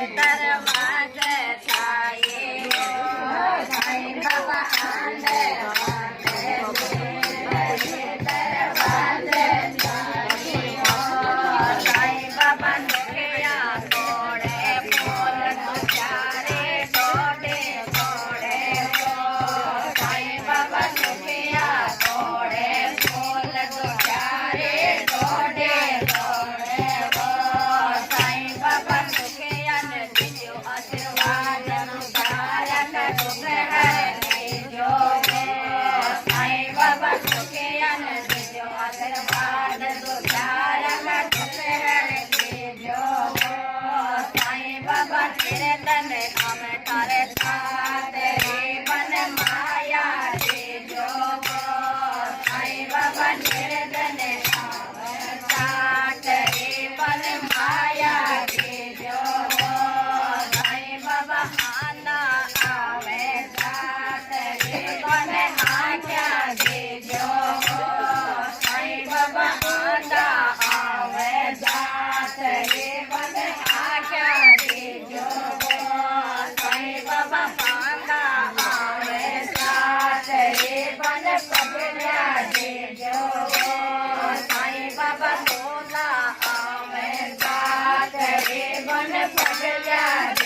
દરવાજે થાય સાંઈ બાબા આંડે દરવાજે સાંઈ બાબા નખિયા તોડે ફૂલ ચારે તોડે તોડે સાંઈ બાબા નખિયા તોડે ફૂલ ચારે તોડે તોડે સાંઈ બાબા નખિયા ને દીજો આશીર્વાદ ધારણ સુખહર દેજો સાંઈ બાબા નખિયા ને દીજો આશીર્વાદ ધારણ સુખહર દેજો સાંઈ બાબા તેરે તને અમે તારે સાથ રે બન માયા દેજો સાંઈ બાબા તેરે તને અમે સાથ રે બન માયા દેજો સાંઈ બાબા આના આવે સાથ રે બન આज्ञा દેજો સાંઈ બાબા આના આવે સાથ રે બન આज्ञा દેજો સાંઈ બાબા આના આવે સાથ રે બન પગલા દેજો સાંઈ બાબા સોલા આવે સાથ રે બન પગલા